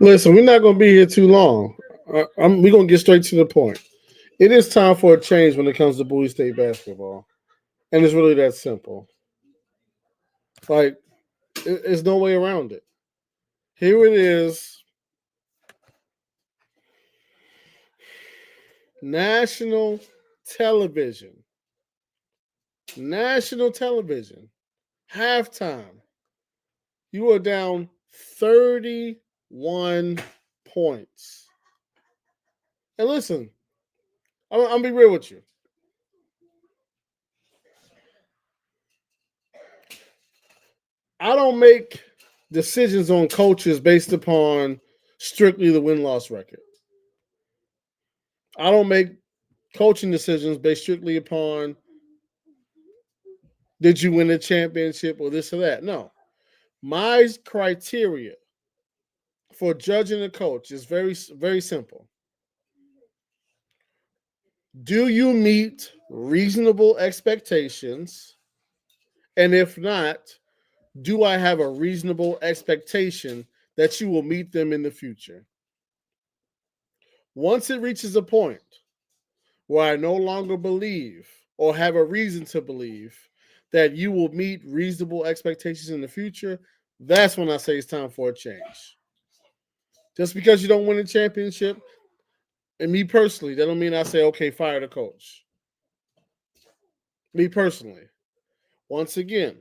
Listen, we're not going to be here too long. We're going to get straight to the point. It is time for a change when it comes to Bowie State basketball. And it's really that simple. Like, there's no way around it. Here it is. National television. National television. Halftime. You are down 31 points. And listen, I'm going to be real with you. I don't make decisions on coaches based upon strictly the win-loss record. I don't make coaching decisions based strictly upon did you win a championship or this or that. No. My criteria for judging a coach is very, very simple. Do you meet reasonable expectations? And if not, do I have a reasonable expectation that you will meet them in the future? Once it reaches a point where I no longer believe or have a reason to believe that you will meet reasonable expectations in the future, that's when I say it's time for a change. Just because you don't win a championship, and me personally, that don't mean I say, okay, fire the coach. Me personally. Once again,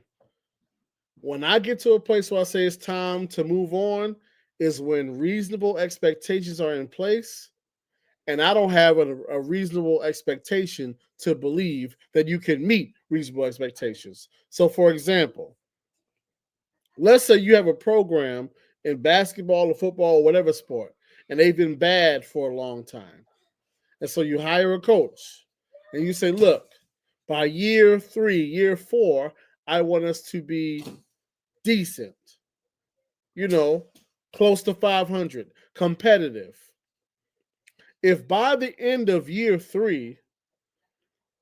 when I get to a place where I say it's time to move on, is when reasonable expectations are in place, and I don't have a reasonable expectation to believe that you can meet reasonable expectations. So, for example, let's say you have a program in basketball or football or whatever sport, and they've been bad for a long time. And so you hire a coach, and you say, look, by year 3, year 4, I want us to be decent, close to 500, competitive. If by the end of year 3,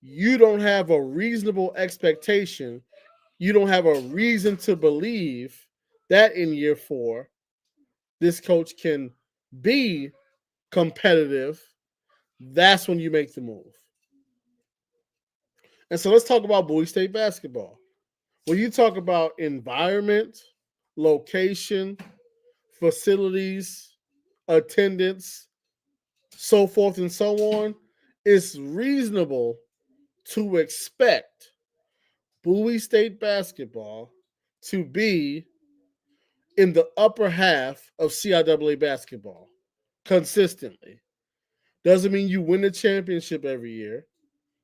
you don't have a reasonable expectation, you don't have a reason to believe that in year 4, this coach can be competitive, that's when you make the move. And so let's talk about Bowie State basketball. When you talk about environment, location, facilities, attendance, so forth and so on, it's reasonable to expect Bowie State basketball to be in the upper half of CIAA basketball consistently. Doesn't mean you win a championship every year.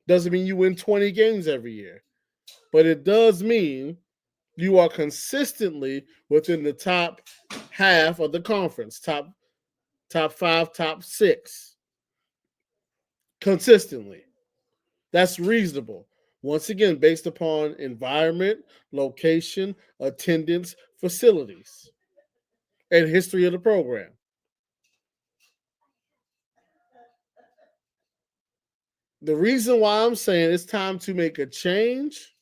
Doesn't mean you win 20 games every year. But it does mean you are consistently within the top half of the conference, top 5, top 6. Consistently. That's reasonable. Once again, based upon environment, location, attendance, facilities, and history of the program. The reason why I'm saying it's time to make a change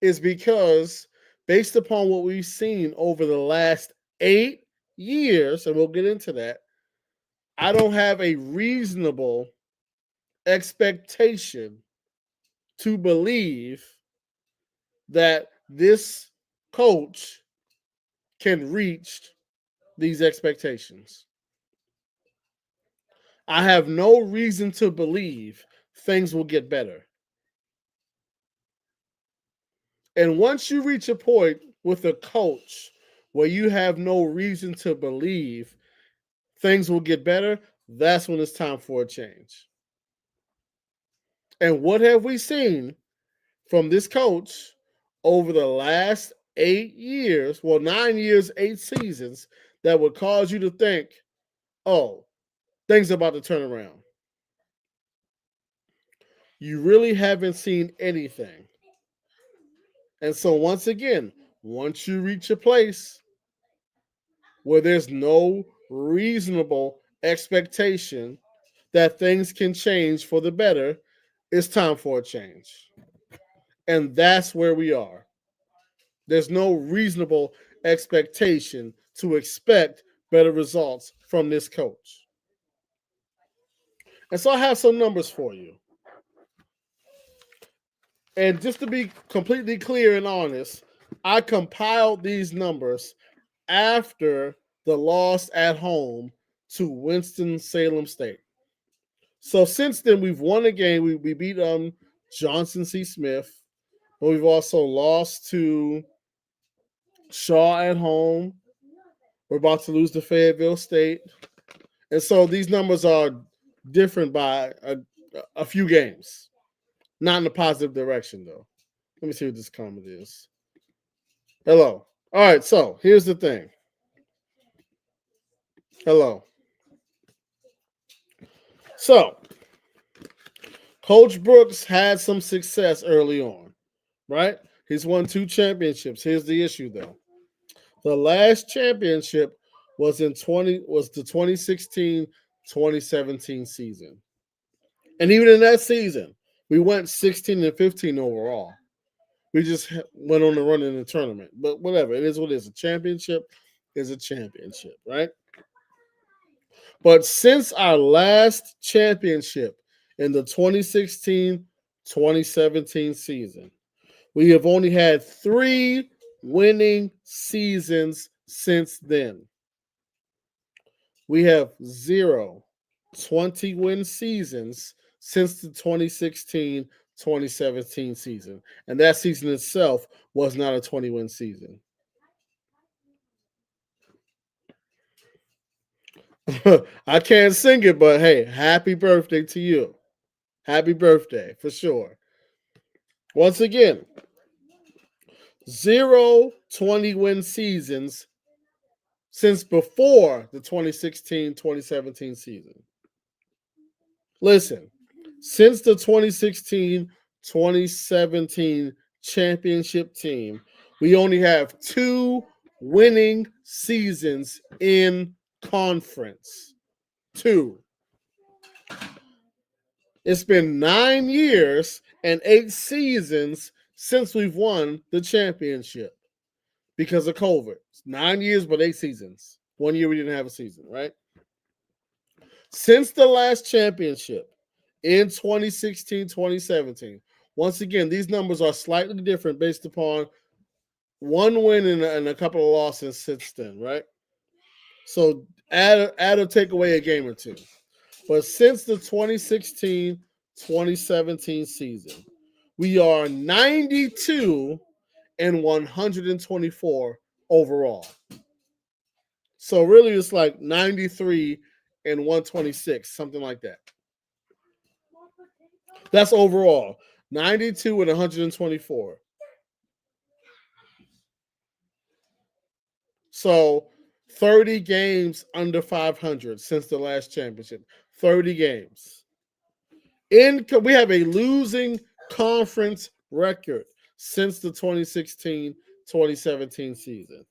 is because based upon what we've seen over the last 8 years, and we'll get into that, I don't have a reasonable expectation to believe that this coach can reach these expectations. I have no reason to believe things will get better. And once you reach a point with a coach where you have no reason to believe things will get better, that's when it's time for a change. And what have we seen from this coach over the last 8 years, 9 years, 8 seasons, that would cause you to think, oh, things are about to turn around? You really haven't seen anything. And so once again, once you reach a place where there's no reasonable expectation that things can change for the better, it's time for a change. And that's where we are. There's no reasonable expectation to expect better results from this coach. And so I have some numbers for you. And just to be completely clear and honest, I compiled these numbers after the loss at home to Winston-Salem State. So since then, we've won a game. We beat Johnson C. Smith, but we've also lost to Shaw at home. We're about to lose to Fayetteville State. And so these numbers are different by a few games. Not in a positive direction, though. Let me see what this comment is. Hello. All right, so here's the thing. Hello. So, Coach Brooks had some success early on, right? He's won 2 championships. Here's the issue, though. The last championship was the 2016-2017 season. And even in that season, we went 16-15 overall. We just went on a run in the tournament. But whatever, it is what it is. A championship is a championship, right? But since our last championship in the 2016-2017 season, we have only had 3 winning seasons since then. We have 0 20-win seasons since the 2016-2017 season. And that season itself was not a 20-win season. I can't sing it, but hey, happy birthday to you. Happy birthday, for sure. Once again, 0 20-win seasons since before the 2016-2017 season. Listen, since the 2016-2017 championship team, we only have 2 winning seasons in conference. 2. It's been 9 years and 8 seasons since we've won the championship because of COVID. It's 9 years, but 8 seasons. 1 year we didn't have a season, right? Since the last championship in 2016-2017, once again, these numbers are slightly different based upon 1 win and a couple of losses since then, right? So add or take away a game or 2. But since the 2016-2017 season, we are 92 and 124 overall. So really it's like 93 and 126, something like that. That's overall. 92 and 124. So 30 games under 500 since the last championship. 30 games. We have a losing conference record since the 2016-2017 season.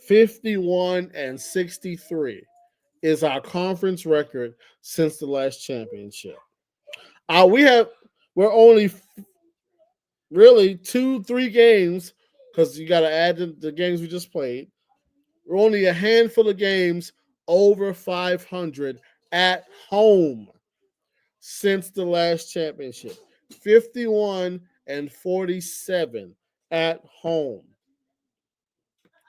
51 and 63 is our conference record since the last championship. We're only really 2-3 games because you got to add the games we just played. We're only a handful of games over 500 at home since the last championship. 51 and 47 at home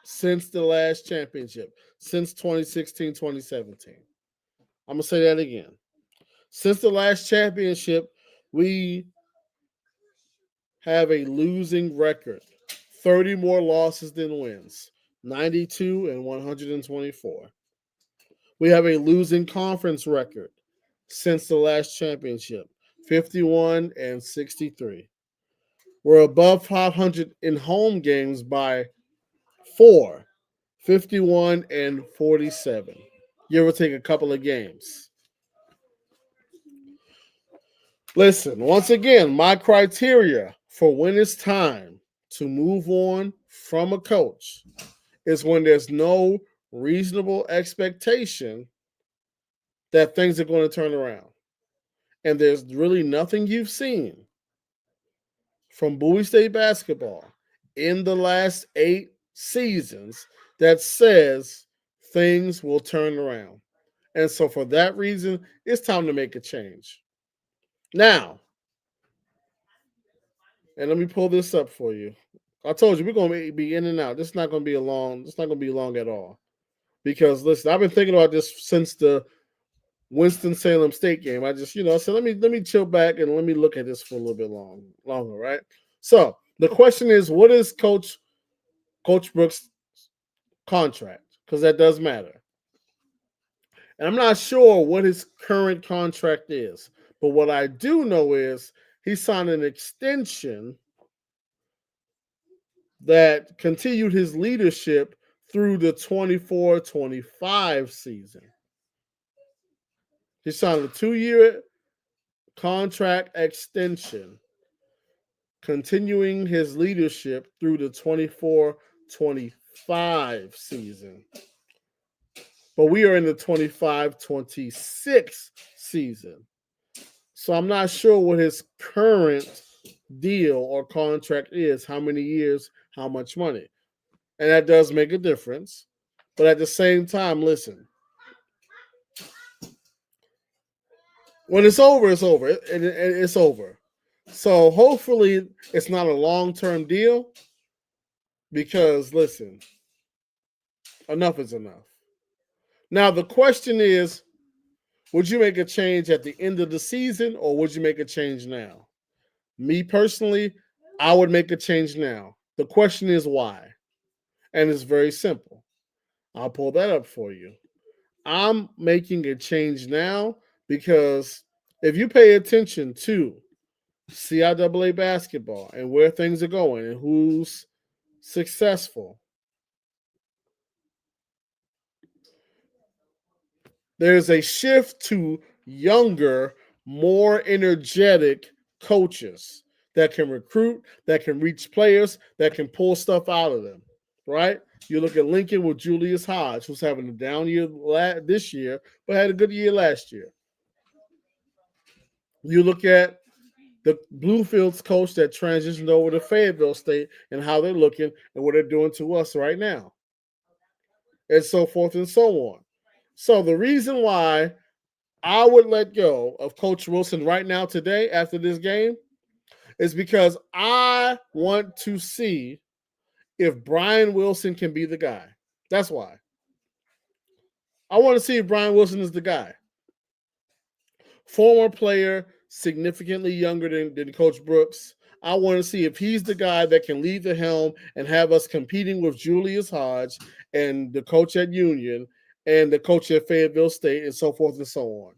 since the last championship, since 2016-2017. I'm going to say that again. Since the last championship, we have a losing record. 30 more losses than wins. 92 and 124. We have a losing conference record since the last championship. 51 and 63. We're above 500 in home games by 4. 51 and 47. Give or take a couple of games. Listen, once again, my criteria for when it's time to move on from a coach is when there's no reasonable expectation that things are going to turn around. And there's really nothing you've seen from Bowie State basketball in the last 8 seasons that says things will turn around. And so, for that reason, it's time to make a change. Now, and let me pull this up for you. I told you we're gonna be in and out. This is not gonna be a long. It's not gonna be long at all. Because listen, I've been thinking about this since the Winston Salem State game. I just, I said let me chill back and let me look at this for a little bit longer, right? So the question is, what is Coach Brooks' contract? Because that does matter. And I'm not sure what his current contract is, but what I do know is he signed an extension that continued his leadership through the 24-25 season. He signed a 2-year contract extension, continuing his leadership through the 24-25 season. But we are in the 25-26 season. So I'm not sure what his current deal or contract is, how many years, how much money. And that does make a difference. But at the same time, listen, when it's over, it's over. It's over. So hopefully it's not a long-term deal because, listen, enough is enough. Now, the question is, would you make a change at the end of the season or would you make a change now? Me personally, I would make a change now. The question is why? And it's very simple. I'll pull that up for you. I'm making a change now because if you pay attention to CIAA basketball and where things are going and who's successful, there's a shift to younger, more energetic coaches that can recruit, that can reach players, that can pull stuff out of them, right? You look at Lincoln with Julius Hodge, who's having a down year this year, but had a good year last year. You look at the Bluefields coach that transitioned over to Fayetteville State and how they're looking and what they're doing to us right now, and so forth and so on. So the reason why I would let go of Coach Wilson right now today after this game is because I want to see if Brian Wilson can be the guy. That's why. I want to see if Brian Wilson is the guy. Former player, significantly younger than Coach Brooks. I want to see if he's the guy that can lead the helm and have us competing with Julius Hodge and the coach at Union and the coach at Fayetteville State and so forth and so on.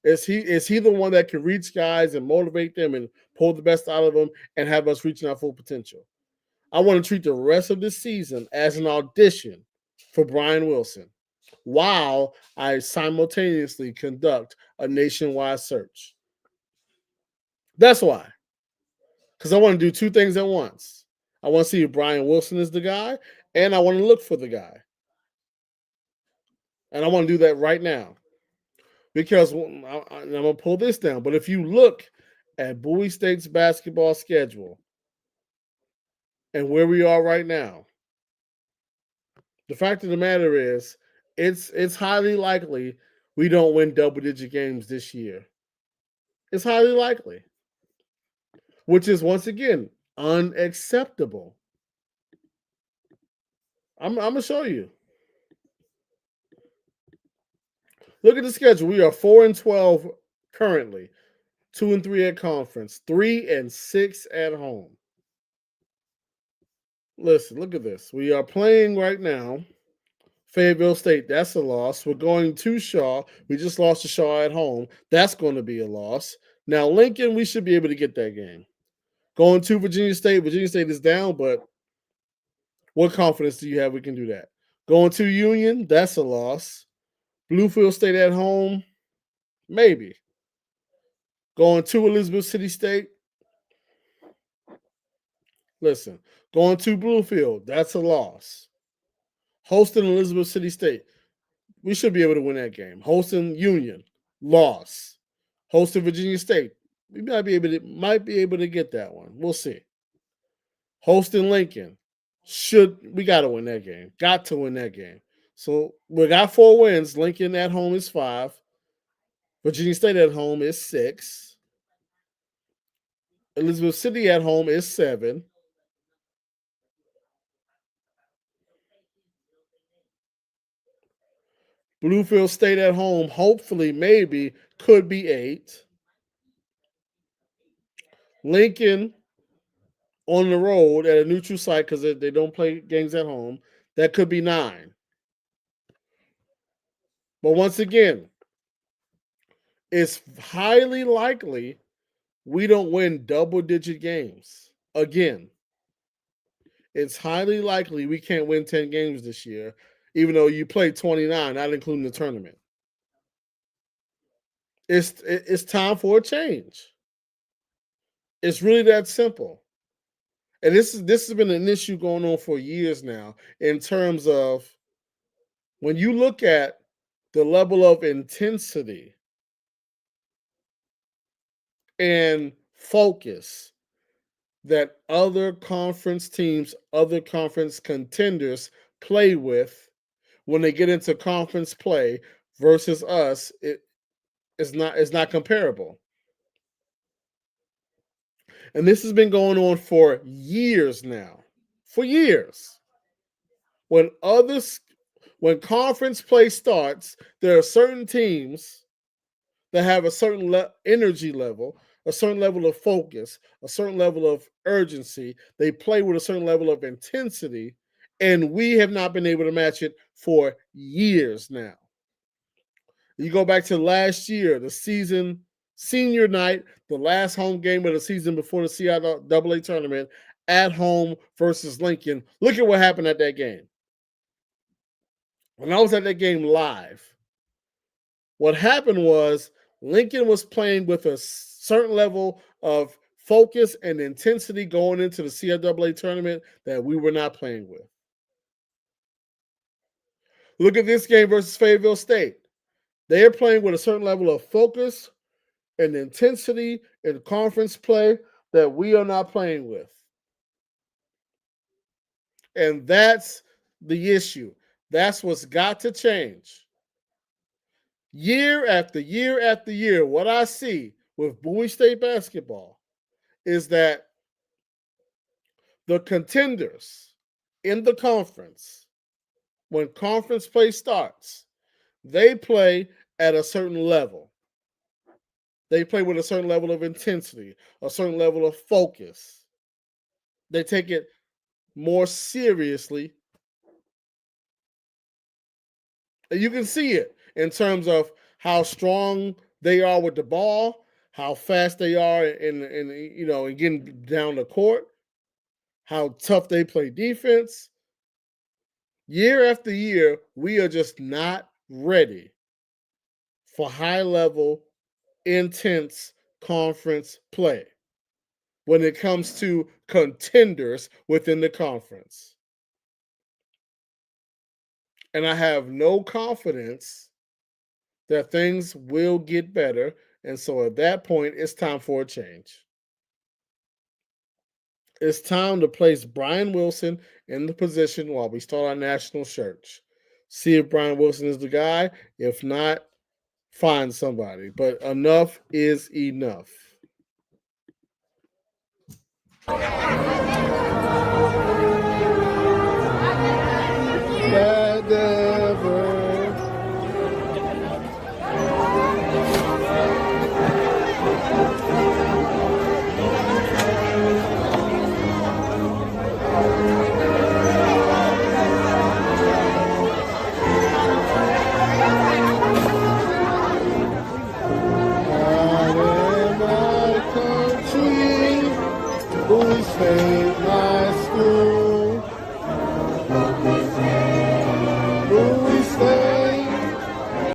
Is he the one that can reach guys and motivate them and pull the best out of them and have us reaching our full potential? I want to treat the rest of this season as an audition for Brian Wilson while I simultaneously conduct a nationwide search. That's why. Because I want to do two things at once. I want to see if Brian Wilson is the guy, and I want to look for the guy. And I want to do that right now. Because I'm going to pull this down. But if you look at Bowie State's basketball schedule and where we are right now, the fact of the matter is it's highly likely we don't win double-digit games this year. It's highly likely, which is, once again, unacceptable. I'm going to show you. Look at the schedule. We are 4-12 currently, 2-3 at conference, 3-6 at home. Listen, look at this. We are playing right now Fayetteville State. That's a loss. We're going to Shaw. We just lost to Shaw at home. That's going to be a loss. Now, Lincoln, we should be able to get that game. Going to Virginia State. Virginia State is down, but what confidence do you have we can do that? Going to Union, that's a loss. Bluefield State at home, maybe. Going to Elizabeth City State, listen. Going to Bluefield, that's a loss. Hosting Elizabeth City State, we should be able to win that game. Hosting Union, loss. Hosting Virginia State, we might be able to get that one. We'll see. Hosting Lincoln, we got to win that game. Got to win that game. So we got 4 wins. Lincoln at home is 5. Virginia State at home is 6. Elizabeth City at home is 7. Bluefield State at home, hopefully, maybe, could be 8. Lincoln on the road at a neutral site because they don't play games at home, that could be 9. But once again, it's highly likely we don't win double-digit games again. It's highly likely we can't win 10 games this year, even though you played 29, not including the tournament. It's time for a change. It's really that simple. And this has been an issue going on for years now in terms of when you look at the level of intensity and focus that other conference teams, other conference contenders play with when they get into conference play versus us, it's not comparable. And this has been going on for years now. For years. When conference play starts, there are certain teams that have a certain energy level, a certain level of focus, a certain level of urgency. They play with a certain level of intensity, and we have not been able to match it for years now. You go back to last year, the season, senior night, the last home game of the season before the CIAA tournament, at home versus Lincoln. Look at what happened at that game. When I was at that game live, what happened was Lincoln was playing with a certain level of focus and intensity going into the CIAA tournament that we were not playing with. Look at this game versus Fayetteville State. They are playing with a certain level of focus and intensity in conference play that we are not playing with. And that's the issue. That's what's got to change. Year after year after year, what I see with Bowie State basketball is that the contenders in the conference, when conference play starts, they play at a certain level. They play with a certain level of intensity, a certain level of focus. They take it more seriously. And you can see it in terms of how strong they are with the ball, how fast they are in getting down the court, how tough they play defense. Year after year, we are just not ready for high-level, intense conference play when it comes to contenders within the conference. And I have no confidence that things will get better. And so at that point, it's time for a change. It's time to place Brian Wilson in the position while we start our national search. See if Brian Wilson is the guy. If not, find somebody. But enough is enough. Save my